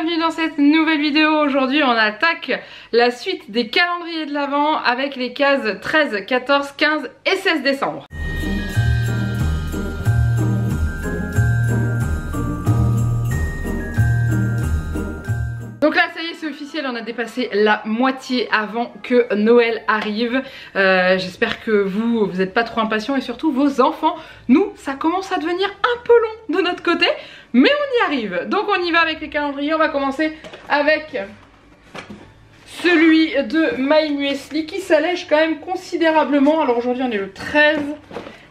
bienvenue dans cette nouvelle vidéo. Aujourd'hui on attaque la suite des calendriers de l'Avent avec les cases 13, 14, 15 et 16 décembre. Donc là ça y est, c'est officiel, on a dépassé la moitié avant que Noël arrive. J'espère que vous n'êtes pas trop impatients et surtout vos enfants. Nous, ça commence à devenir un peu long de notre côté, mais on y arrive. Donc on y va avec les calendriers, on va commencer avec celui de My Muesli qui s'allège quand même considérablement. Alors aujourd'hui on est le 13.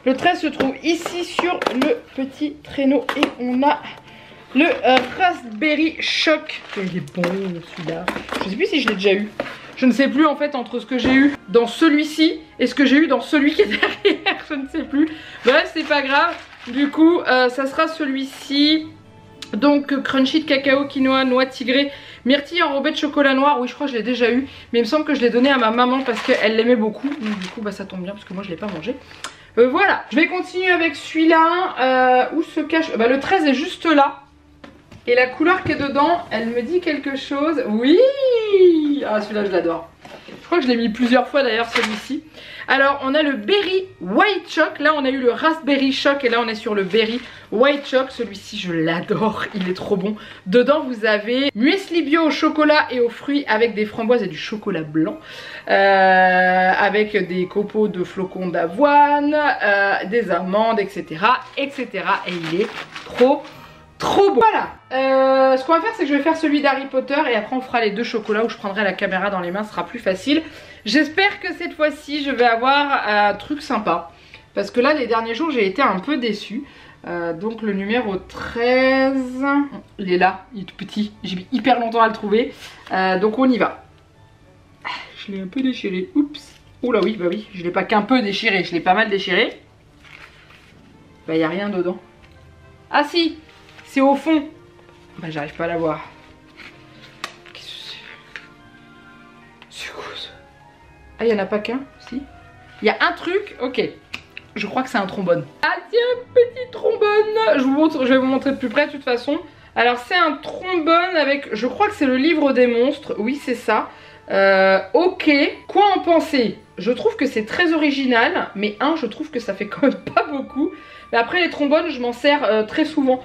Le 13 se trouve ici sur le petit traîneau et on a le Raspberry Shock. Il est bon celui-là. Je sais plus si je l'ai déjà eu. Je ne sais plus en fait entre ce que j'ai eu dans celui-ci et ce que j'ai eu dans celui qui est derrière. Je ne sais plus. Bref, c'est pas grave. Du coup, ça sera celui-ci. Donc crunchy de cacao, quinoa, noix tigrée, myrtille enrobée de chocolat noir. Oui, je crois que je l'ai déjà eu. Mais il me semble que je l'ai donné à ma maman parce qu'elle l'aimait beaucoup. Donc du coup, bah, ça tombe bien parce que moi je ne l'ai pas mangé. Voilà. Je vais continuer avec celui-là. Où se cache... Bah, le 13 est juste là. Et la couleur qui est dedans, elle me dit quelque chose. Oui! Ah, celui-là, je l'adore. Je crois que je l'ai mis plusieurs fois d'ailleurs, celui-ci. Alors, on a le Berry White Choc. Là, on a eu le Raspberry Choc. Et là, on est sur le Berry White Choc. Celui-ci, je l'adore. Il est trop bon. Dedans, vous avez muesli bio au chocolat et aux fruits avec des framboises et du chocolat blanc. Avec des copeaux de flocons d'avoine, des amandes, etc. etc. Et il est trop bon. Voilà, ce qu'on va faire c'est que je vais faire celui d'Harry Potter et après on fera les deux chocolats où je prendrai la caméra dans les mains, ce sera plus facile. J'espère que cette fois-ci je vais avoir un truc sympa. Parce que là les derniers jours j'ai été un peu déçue. Donc le numéro 13, il est là, il est tout petit, j'ai mis hyper longtemps à le trouver. Donc on y va. Je l'ai un peu déchiré, oups. Oula oui, bah oui, je l'ai pas qu'un peu déchiré, je l'ai pas mal déchiré. Bah il n'y a rien dedans. Ah si! C'est au fond. Bah j'arrive pas à la voir. Qu'est-ce que c'est quoi ça? Ah il y en a pas qu'un? Si. Il y a un truc, ok. Je crois que c'est un trombone. Ah tiens, petit trombone. Je vais vous montrer de plus près de toute façon. Alors c'est un trombone avec, je crois que c'est le livre des monstres. Oui c'est ça. Ok. Quoi en penser? Je trouve que c'est très original. Mais je trouve que ça fait quand même pas beaucoup. Mais après les trombones je m'en sers très souvent.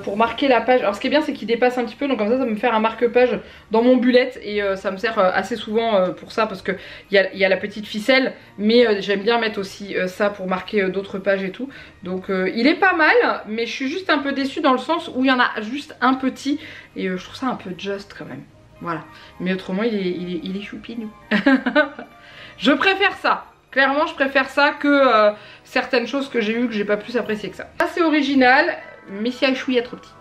Pour marquer la page. Alors ce qui est bien c'est qu'il dépasse un petit peu, donc comme ça me faire un marque-page dans mon bullet et ça me sert assez souvent pour ça parce que il y a la petite ficelle, mais j'aime bien mettre aussi ça pour marquer d'autres pages et tout. Donc il est pas mal, mais je suis juste un peu déçue dans le sens où il y en a juste un petit et je trouve ça un peu just quand même. Voilà. Mais autrement il est choupinou. Je préfère ça. Clairement je préfère ça que certaines choses que j'ai eues que j'ai pas plus apprécié que ça. Ça c'est original. Mais c'est un chouïa trop petit.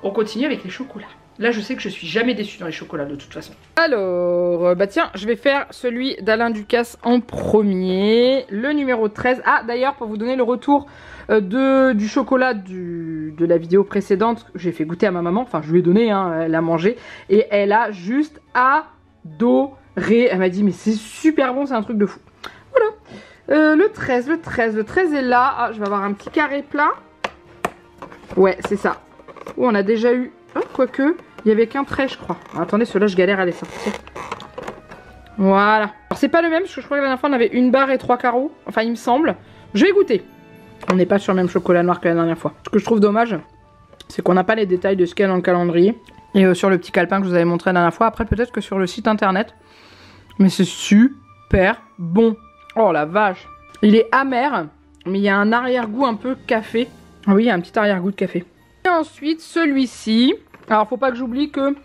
On continue avec les chocolats. Là je sais que je suis jamais déçue dans les chocolats de toute façon. Alors bah tiens, je vais faire celui d'Alain Ducasse en premier. Le numéro 13. Ah d'ailleurs pour vous donner le retour du chocolat de la vidéo précédente, j'ai fait goûter à ma maman. Enfin je lui ai donné, hein, elle a mangé. Et elle a juste adoré. Elle m'a dit mais c'est super bon, c'est un truc de fou. Voilà. Le 13 est là. Ah, je vais avoir un petit carré plat. Ouais, c'est ça. Oh, on a déjà eu... Oh, quoique, il y avait qu'un trait, je crois. Alors, attendez, ceux-là, je galère à les sortir. Voilà. Alors, c'est pas le même, parce que je crois que la dernière fois, on avait une barre et 3 carreaux. Enfin, il me semble. Je vais goûter. On n'est pas sur le même chocolat noir que la dernière fois. Ce que je trouve dommage, c'est qu'on n'a pas les détails de ce qu'il y a dans le calendrier. Et sur le petit calepin que je vous avais montré la dernière fois. Après, peut-être que sur le site internet. Mais c'est super bon. Oh, la vache. Il est amer, mais il y a un arrière-goût un peu café. Ah oui, il y a un petit arrière-goût de café. Et ensuite, celui-ci. Alors, faut pas que j'oublie que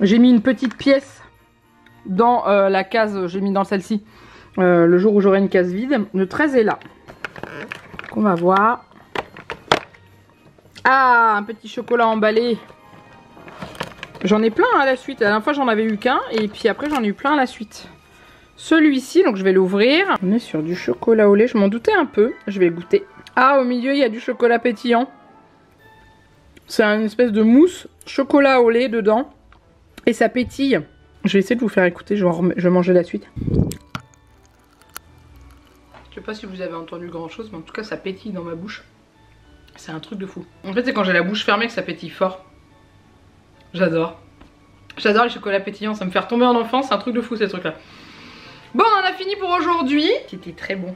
j'ai mis une petite pièce dans la case. J'ai mis dans celle-ci le jour où j'aurai une case vide. Le 13 est là. Donc, on va voir. Ah, un petit chocolat emballé. J'en ai plein à la suite. La dernière fois, j'en avais eu qu'un. Et puis après, j'en ai eu plein à la suite. Celui-ci, donc je vais l'ouvrir. On est sur du chocolat au lait. Je m'en doutais un peu. Je vais goûter. Ah, au milieu, il y a du chocolat pétillant. C'est une espèce de mousse chocolat au lait dedans. Et ça pétille. Je vais essayer de vous faire écouter. Je vais manger la suite. Je sais pas si vous avez entendu grand chose, mais en tout cas, ça pétille dans ma bouche. C'est un truc de fou. En fait, c'est quand j'ai la bouche fermée que ça pétille fort. J'adore. J'adore les chocolats pétillants, ça me fait retomber en enfance, c'est un truc de fou ces trucs là. Bon, on en a fini pour aujourd'hui. C'était très bon.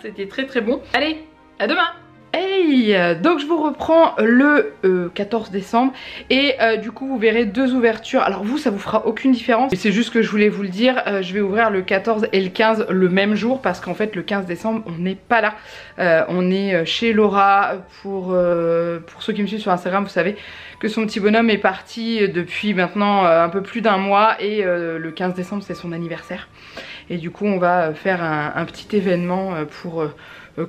C'était très très bon. Allez, à demain. Hey, donc je vous reprends le 14 décembre et du coup vous verrez 2 ouvertures. Alors vous, ça vous fera aucune différence, c'est juste que je voulais vous le dire, je vais ouvrir le 14 et le 15 le même jour parce qu'en fait le 15 décembre on n'est pas là. On est chez Laura pour ceux qui me suivent sur Instagram, vous savez que son petit bonhomme est parti depuis maintenant un peu plus d'1 mois et le 15 décembre c'est son anniversaire. Et du coup on va faire un petit événement pour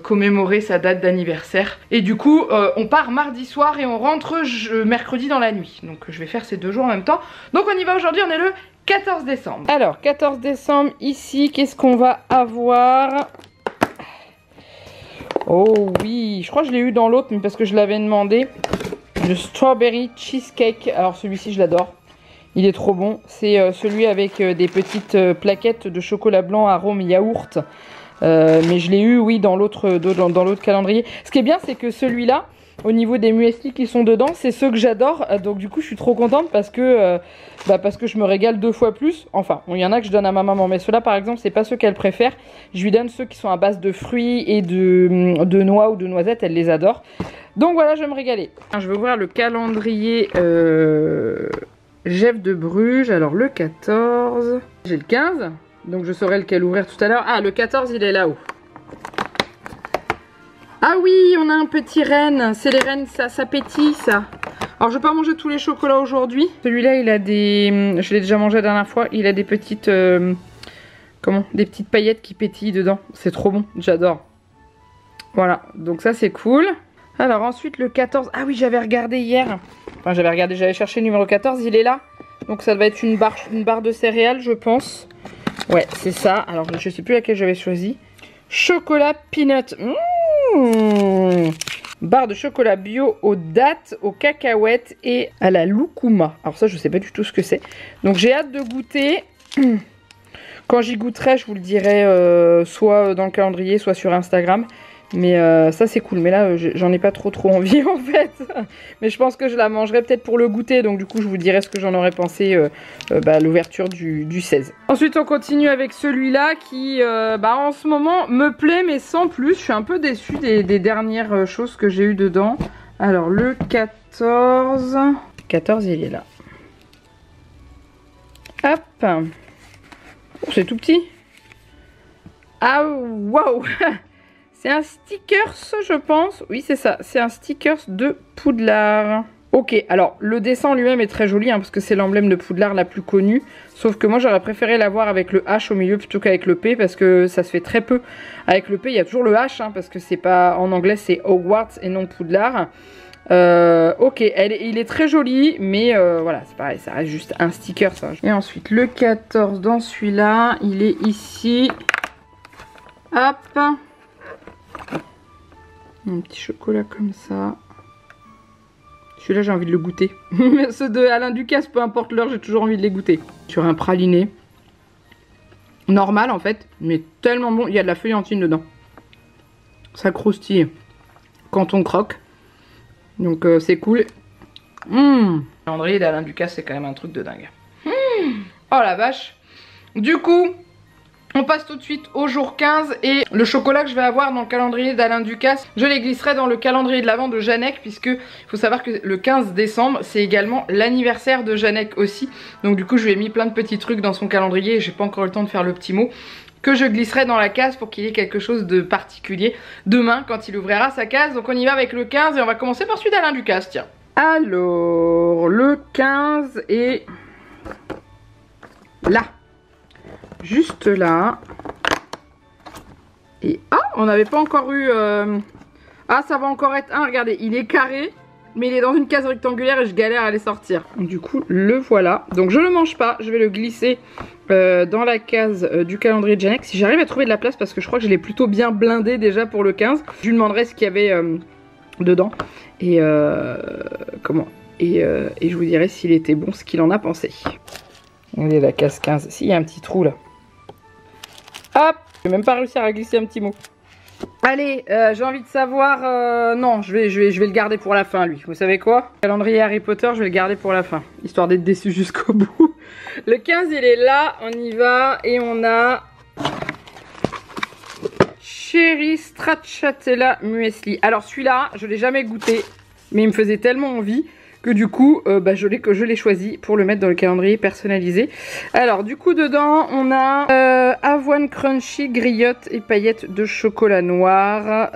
commémorer sa date d'anniversaire. Et du coup on part mardi soir et on rentre mercredi dans la nuit. Donc je vais faire ces 2 jours en même temps. Donc on y va aujourd'hui, on est le 14 décembre. Alors 14 décembre ici, qu'est-ce qu'on va avoir? Oh oui, je crois que je l'ai eu dans l'autre mais parce que je l'avais demandé. Le strawberry cheesecake, alors celui-ci je l'adore. Il est trop bon, c'est celui avec des petites plaquettes de chocolat blanc arôme yaourt. Mais je l'ai eu, oui, dans l'autre calendrier. Ce qui est bien, c'est que celui-là, au niveau des muesli qui sont dedans, c'est ceux que j'adore. Donc du coup, je suis trop contente parce que je me régale 2 fois plus. Enfin, il y en a que je donne à ma maman, mais ceux-là, par exemple, c'est pas ceux qu'elle préfère. Je lui donne ceux qui sont à base de fruits et de noix ou de noisettes. Elle les adore. Donc voilà, je vais me régaler. Je vais ouvrir le calendrier Jeff de Bruges. Alors le 14, j'ai le 15. Donc je saurai lequel ouvrir tout à l'heure. Ah, le 14, il est là-haut. Ah oui, on a un petit renne. C'est les rennes, ça pétille, ça. Alors, je vais pas manger tous les chocolats aujourd'hui. Celui-là, il a des... Je l'ai déjà mangé la dernière fois. Il a des petites... des petites paillettes qui pétillent dedans. C'est trop bon, j'adore. Voilà, donc ça, c'est cool. Alors, ensuite, le 14... Ah oui, j'avais regardé hier. Enfin, j'avais cherché le numéro 14. Il est là. Donc, ça va être une barre de céréales, je pense. Ouais, c'est ça. Alors, je sais plus laquelle j'avais choisi. Chocolat peanut. Barre de chocolat bio aux dattes, aux cacahuètes et à la loukouma. Alors ça, je sais pas du tout ce que c'est. Donc, j'ai hâte de goûter. Quand j'y goûterai, je vous le dirai soit dans le calendrier, soit sur Instagram. Mais ça c'est cool, mais là j'en ai pas trop envie en fait. Mais je pense que je la mangerai peut-être pour le goûter. Donc du coup je vous dirai ce que j'en aurais pensé à l'ouverture du 16. Ensuite on continue avec celui-là qui en ce moment me plaît mais sans plus. Je suis un peu déçue des dernières choses que j'ai eu dedans. Alors le 14... 14 il est là. Hop. Oh, c'est tout petit. Ah waouh. C'est un stickers, je pense. Oui, c'est ça. C'est un stickers de Poudlard. Ok, alors le dessin lui-même est très joli parce que c'est l'emblème de Poudlard la plus connue. Sauf que moi, j'aurais préféré l'avoir avec le H au milieu plutôt qu'avec le P parce que ça se fait très peu. Avec le P, il y a toujours le H parce que c'est pas en anglais, c'est Hogwarts et non Poudlard. Ok, il est très joli, mais voilà, c'est pareil, ça reste juste un sticker. Ça. Et ensuite, le 14 dans celui-là, il est ici. Hop. Un petit chocolat comme ça. Celui-là, j'ai envie de le goûter. Ceux de Alain Ducasse, peu importe l'heure, j'ai toujours envie de les goûter. Sur un praliné. Normal, en fait, mais tellement bon. Il y a de la feuillantine dedans. Ça croustille quand on croque. Donc, c'est cool. Le calendrier d'Alain Ducasse, c'est quand même un truc de dingue. Oh la vache. Du coup... On passe tout de suite au jour 15 et le chocolat que je vais avoir dans le calendrier d'Alain Ducasse, je les glisserai dans le calendrier de l'Avent de Jeannec puisque il faut savoir que le 15 décembre c'est également l'anniversaire de Jeannec aussi. Donc du coup je lui ai mis plein de petits trucs dans son calendrier et j'ai pas encore eu le temps de faire le petit mot que je glisserai dans la case pour qu'il y ait quelque chose de particulier demain quand il ouvrira sa case. Donc on y va avec le 15 et on va commencer par celui d'Alain Ducasse, tiens. Alors le 15 est là. Juste là. Et ah, on n'avait pas encore eu... Ah, ça va encore être un. Regardez, il est carré, mais il est dans une case rectangulaire et je galère à les sortir. Du coup, le voilà. Donc, je le mange pas. Je vais le glisser dans la case du calendrier de Jeannec. Si j'arrive à trouver de la place, parce que je crois que je l'ai plutôt bien blindé déjà pour le 15. Je lui demanderai ce qu'il y avait dedans. Et comment et je vous dirai s'il était bon, ce qu'il en a pensé. On est la case 15. Si, il y a un petit trou là. Hop! Je vais même pas réussir à glisser un petit mot. Allez, j'ai envie de savoir... non, je vais le garder pour la fin, lui. Vous savez quoi? Calendrier Harry Potter, je vais le garder pour la fin. Histoire d'être déçu jusqu'au bout. Le 15, il est là. On y va. Et on a... Cherry Stracciatella Muesli. Alors, celui-là, je l'ai jamais goûté. Mais il me faisait tellement envie que du coup, je l'ai choisi pour le mettre dans le calendrier personnalisé. Alors, du coup, dedans, on a avoine crunchy, griotte et paillettes de chocolat noir.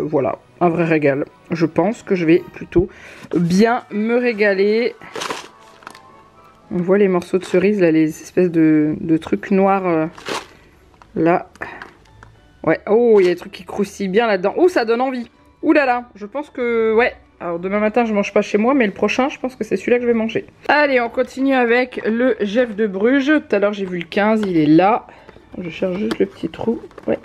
Voilà, un vrai régal. Je pense que je vais plutôt bien me régaler. On voit les morceaux de cerise, là, les espèces de trucs noirs, là. Ouais, oh, il y a des trucs qui croustillent bien là-dedans. Oh, ça donne envie. Ouh là là, je pense que, ouais. Alors demain matin je mange pas chez moi, mais le prochain je pense que c'est celui-là que je vais manger. Allez, on continue avec le Jeff de Bruges. Tout à l'heure j'ai vu le 15, il est là. Je cherche juste le petit trou. Ouais.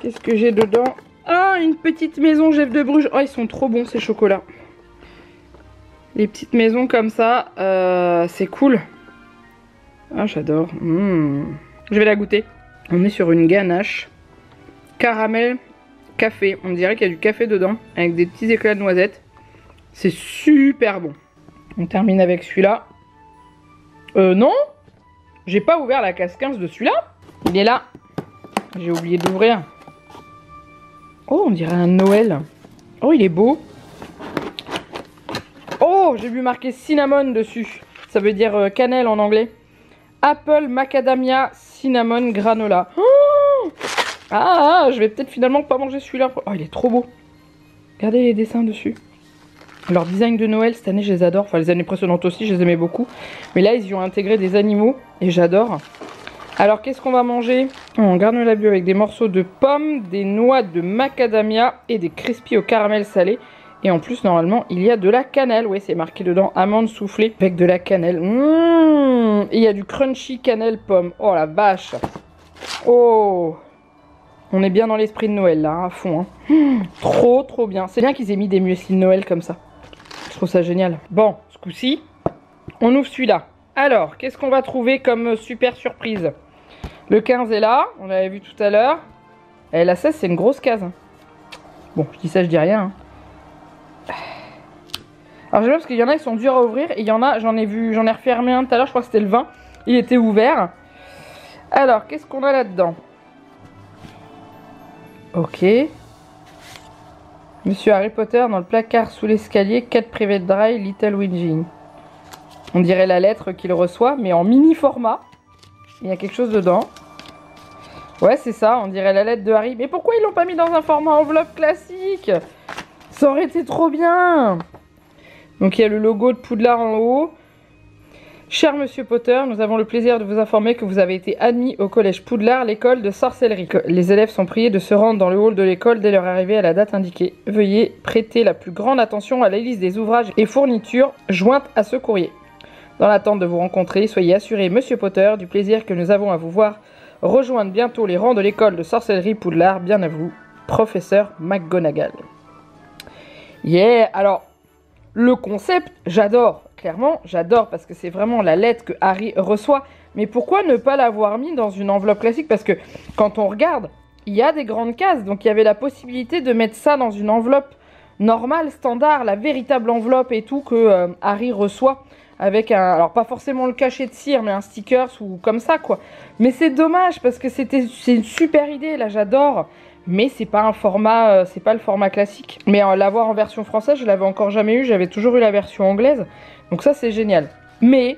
Qu'est-ce que j'ai dedans? Ah, une petite maison Jeff de Bruges. Oh, ils sont trop bons ces chocolats. Les petites maisons comme ça, c'est cool. Ah, j'adore. Je vais la goûter. On est sur une ganache. Caramel. Café, on dirait qu'il y a du café dedans avec des petits éclats de noisettes. C'est super bon. On termine avec celui-là. Non, j'ai pas ouvert la case 15 de celui-là. Il est là. J'ai oublié d'ouvrir. Oh, on dirait un Noël. Oh, il est beau. Oh, j'ai vu marquer cinnamon dessus. Ça veut dire cannelle en anglais. Apple macadamia cinnamon granola. Oh, ah, je vais peut-être finalement pas manger celui-là. Oh, il est trop beau. Regardez les dessins dessus. Leur design de Noël, cette année, je les adore. Enfin, les années précédentes aussi, je les aimais beaucoup. Mais là, ils y ont intégré des animaux et j'adore. Alors, qu'est-ce qu'on va manger? On granola bio avec des morceaux de pommes, des noix de macadamia et des crispies au caramel salé. Et en plus, normalement, il y a de la cannelle. Oui, c'est marqué dedans, amandes soufflées avec de la cannelle. Et il y a du crunchy cannelle pomme. Oh, la vache. Oh. On est bien dans l'esprit de Noël, là, hein, à fond. Hein. Trop, trop bien. C'est bien qu'ils aient mis des muesli de Noël comme ça. Je trouve ça génial. Bon, ce coup-ci, on ouvre celui-là. Alors, qu'est-ce qu'on va trouver comme super surprise? Le 15 est là, on l'avait vu tout à l'heure. Et la 16, c'est une grosse case. Bon, je dis ça, je dis rien. Hein. Alors, j'aime bien parce qu'il y en a, ils sont durs à ouvrir. Et il y en a, j'en ai refermé un tout à l'heure, je crois que c'était le 20. Il était ouvert. Alors, qu'est-ce qu'on a là-dedans? Ok. Monsieur Harry Potter dans le placard sous l'escalier, 4 private dry, Little Whinging. On dirait la lettre qu'il reçoit, mais en mini format. Il y a quelque chose dedans. Ouais, c'est ça, on dirait la lettre de Harry. Mais pourquoi ils l'ont pas mis dans un format enveloppe classique? Ça aurait été trop bien. Donc il y a le logo de Poudlard en haut. Cher Monsieur Potter, nous avons le plaisir de vous informer que vous avez été admis au collège Poudlard, l'école de sorcellerie. Les élèves sont priés de se rendre dans le hall de l'école dès leur arrivée à la date indiquée. Veuillez prêter la plus grande attention à la liste des ouvrages et fournitures jointes à ce courrier. Dans l'attente de vous rencontrer, soyez assuré, Monsieur Potter, du plaisir que nous avons à vous voir rejoindre bientôt les rangs de l'école de sorcellerie Poudlard. Bien à vous, professeur McGonagall. Yeah, alors, le concept, j'adore. Clairement, j'adore parce que c'est vraiment la lettre que Harry reçoit. Mais pourquoi ne pas l'avoir mis dans une enveloppe classique? Parce que quand on regarde, il y a des grandes cases. Donc il y avait la possibilité de mettre ça dans une enveloppe normale, standard, la véritable enveloppe et tout que Harry reçoit. Avec un, alors pas forcément le cachet de cire, mais un sticker ou comme ça quoi. Mais c'est dommage parce que c'est une super idée, là j'adore. Mais c'est pas un format, c'est pas le format classique. Mais l'avoir en version française, je l'avais encore jamais eu, j'avais toujours eu la version anglaise. Donc ça c'est génial. Mais,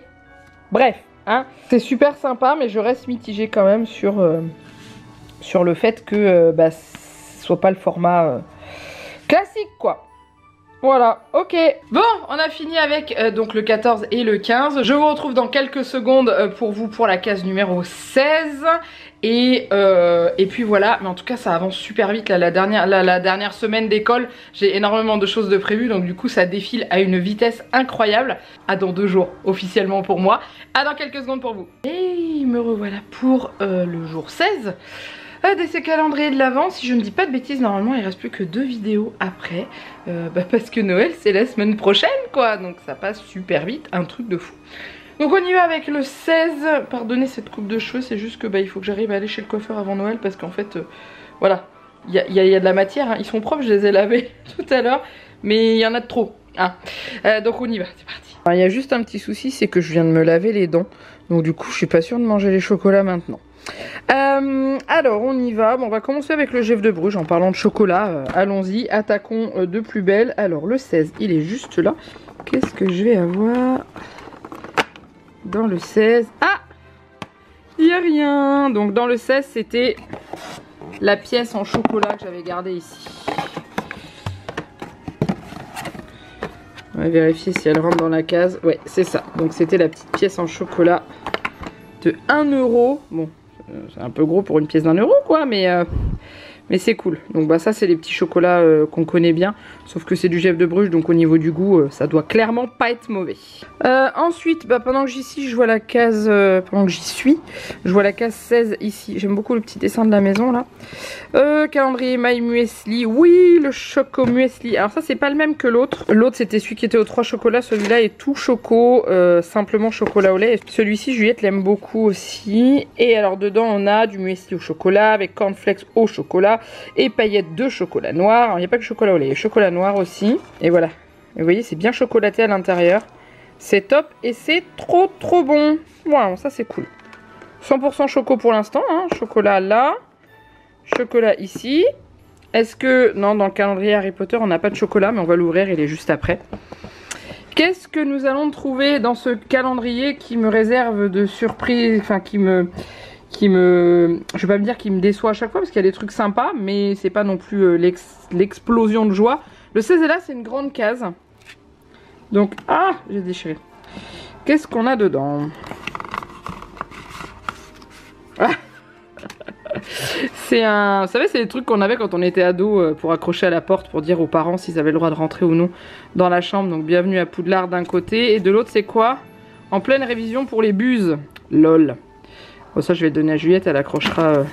bref, hein, c'est super sympa, mais je reste mitigée quand même sur le fait que ce soit pas le format classique quoi. Voilà, ok. Bon, on a fini avec donc le 14 et le 15. Je vous retrouve dans quelques secondes pour vous pour la case numéro 16. Et puis voilà, mais en tout cas ça avance super vite là, la dernière semaine d'école. J'ai énormément de choses de prévues, donc du coup ça défile à une vitesse incroyable. À dans 2 jours officiellement pour moi, à dans quelques secondes pour vous. Et me revoilà pour le jour 16 de ces calendriers de l'Avent. Si je ne dis pas de bêtises, normalement il reste plus que 2 vidéos après, parce que Noël c'est la semaine prochaine quoi, donc ça passe super vite, un truc de fou. Donc on y va avec le 16, pardonnez cette coupe de cheveux, c'est juste que il faut que j'arrive à aller chez le coiffeur avant Noël parce qu'en fait, voilà, il y a de la matière, hein. Ils sont propres, je les ai lavés tout à l'heure, mais il y en a de trop. Hein. Donc on y va, c'est parti. Il y a juste un petit souci, c'est que je viens de me laver les dents. Donc du coup, je suis pas sûre de manger les chocolats maintenant. Alors on y va. Bon, on va commencer avec le Jeff de Bruges en parlant de chocolat. Allons-y, attaquons de plus belle. Alors le 16, il est juste là. Qu'est-ce que je vais avoir dans le 16? Ah, il n'y a rien. Donc dans le 16, c'était la pièce en chocolat que j'avais gardée ici. On va vérifier si elle rentre dans la case. Ouais, c'est ça. Donc c'était la petite pièce en chocolat de 1 €. Bon, c'est un peu gros pour une pièce d'1 € quoi, mais c'est cool. Donc bah ça c'est les petits chocolats qu'on connaît bien. Sauf que c'est du Jeff de Bruges, donc au niveau du goût, ça doit clairement pas être mauvais. Ensuite, bah, pendant que j'y suis, je vois la case... pendant que j'y suis, je vois la case 16 ici. J'aime beaucoup le petit dessin de la maison là. Calendrier My Muesli. Oui, le Choco Muesli. Alors ça c'est pas le même que l'autre. L'autre c'était celui qui était aux 3 chocolats. Celui-là est tout choco, simplement chocolat au lait. Celui-ci Juliette l'aime beaucoup aussi. Et alors dedans on a du muesli au chocolat avec cornflakes au chocolat et paillettes de chocolat noir. Alors il n'y a pas que chocolat au lait, il y a chocolat noir aussi. Et voilà. Et vous voyez c'est bien chocolaté à l'intérieur. C'est top et c'est trop bon. Waouh, ça c'est cool. 100% choco pour l'instant, hein. Chocolat là. Chocolat ici. Est-ce que... Non, dans le calendrier Harry Potter, on n'a pas de chocolat, mais on va l'ouvrir, il est juste après. Qu'est-ce que nous allons trouver dans ce calendrier qui me réserve de surprises, enfin qui me... Je vais pas me dire qu'il me déçoit à chaque fois, parce qu'il y a des trucs sympas, mais c'est pas non plus l'explosion de joie. Le 16 est là, c'est une grande case. Donc, ah, j'ai déchiré. Qu'est-ce qu'on a dedans? Ah. C'est un... Vous savez, c'est des trucs qu'on avait quand on était ado pour accrocher à la porte pour dire aux parents s'ils avaient le droit de rentrer ou non dans la chambre. Donc bienvenue à Poudlard d'un côté. Et de l'autre, c'est quoi? En pleine révision pour les buses. Lol. Bon, ça, je vais le donner à Juliette. Elle accrochera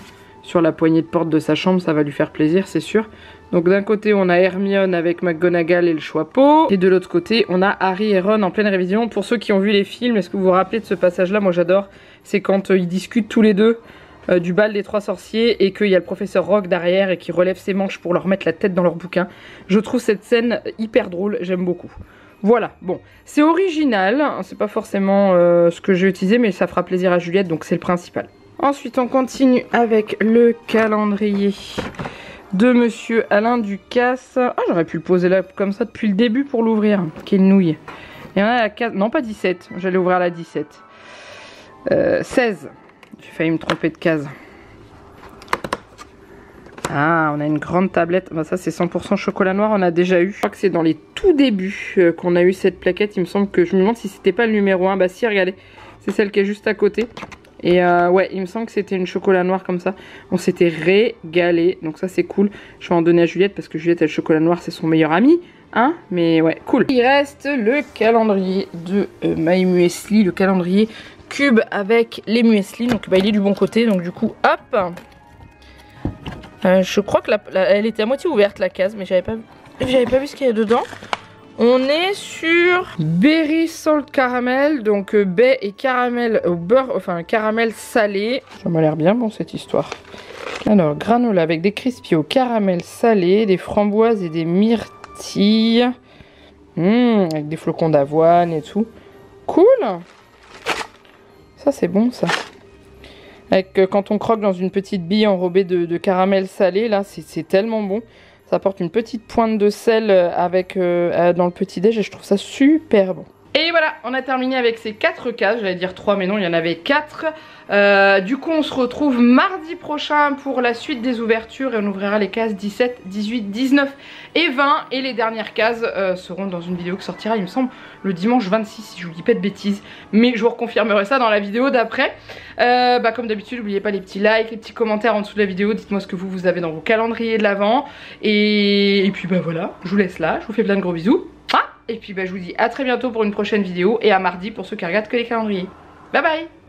sur la poignée de porte de sa chambre. Ça va lui faire plaisir, c'est sûr. Donc d'un côté, on a Hermione avec McGonagall et le Choixpeau. Et de l'autre côté, on a Harry et Ron en pleine révision. Pour ceux qui ont vu les films, est-ce que vous vous rappelez de ce passage-là? Moi, j'adore. C'est quand ils discutent tous les deux du bal des 3 sorciers et qu'il y a le professeur Rogue derrière et qui relève ses manches pour leur mettre la tête dans leur bouquin. Je trouve cette scène hyper drôle, j'aime beaucoup. Voilà, bon, c'est original, c'est pas forcément ce que j'ai utilisé, mais ça fera plaisir à Juliette, donc c'est le principal. Ensuite, on continue avec le calendrier de Monsieur Alain Ducasse. Ah, j'aurais pu le poser là comme ça depuis le début pour l'ouvrir. Quelle nouille. Il y en a la 4, non pas 17, j'allais ouvrir la 17. 16. J'ai failli me tromper de case. Ah, on a une grande tablette. Bah, ça, c'est 100% chocolat noir. On a déjà eu. Je crois que c'est dans les tout débuts qu'on a eu cette plaquette. Il me semble que je me demande si c'était pas le numéro 1. Bah, si, regardez. C'est celle qui est juste à côté. Et ouais, il me semble que c'était une chocolat noir comme ça. On s'était régalé. Donc, ça, c'est cool. Je vais en donner à Juliette parce que Juliette, le chocolat noir, c'est son meilleur ami. Hein, mais ouais, cool. Il reste le calendrier de My Muesli. Le calendrier cube avec les muesli, donc bah, il est du bon côté, donc du coup hop, je crois que elle était à moitié ouverte la case, mais j'avais pas vu ce qu'il y a dedans. On est sur Berry Salt Caramel, donc baie et caramel au beurre, enfin caramel salé. Ça m'a l'air bien bon cette histoire. Alors granola avec des crispies au caramel salé, des framboises et des myrtilles, avec des flocons d'avoine et tout. Cool. Ça c'est bon ça. Avec quand on croque dans une petite bille enrobée de caramel salé, là c'est tellement bon. Ça apporte une petite pointe de sel avec dans le petit déj et je trouve ça super bon. Et voilà, on a terminé avec ces 4 cases, j'allais dire 3 mais non, il y en avait 4. Du coup on se retrouve mardi prochain pour la suite des ouvertures et on ouvrira les cases 17, 18, 19 et 20. Et les dernières cases seront dans une vidéo qui sortira, il me semble, le dimanche 26 si je vous dis pas de bêtises. Mais je vous reconfirmerai ça dans la vidéo d'après. Bah, comme d'habitude, n'oubliez pas les petits likes, les petits commentaires en dessous de la vidéo. Dites-moi ce que vous avez dans vos calendriers de l'Avent. Et puis bah voilà, je vous laisse là, je vous fais plein de gros bisous. Et puis bah, je vous dis à très bientôt pour une prochaine vidéo et à mardi pour ceux qui regardent que les calendriers. Bye bye.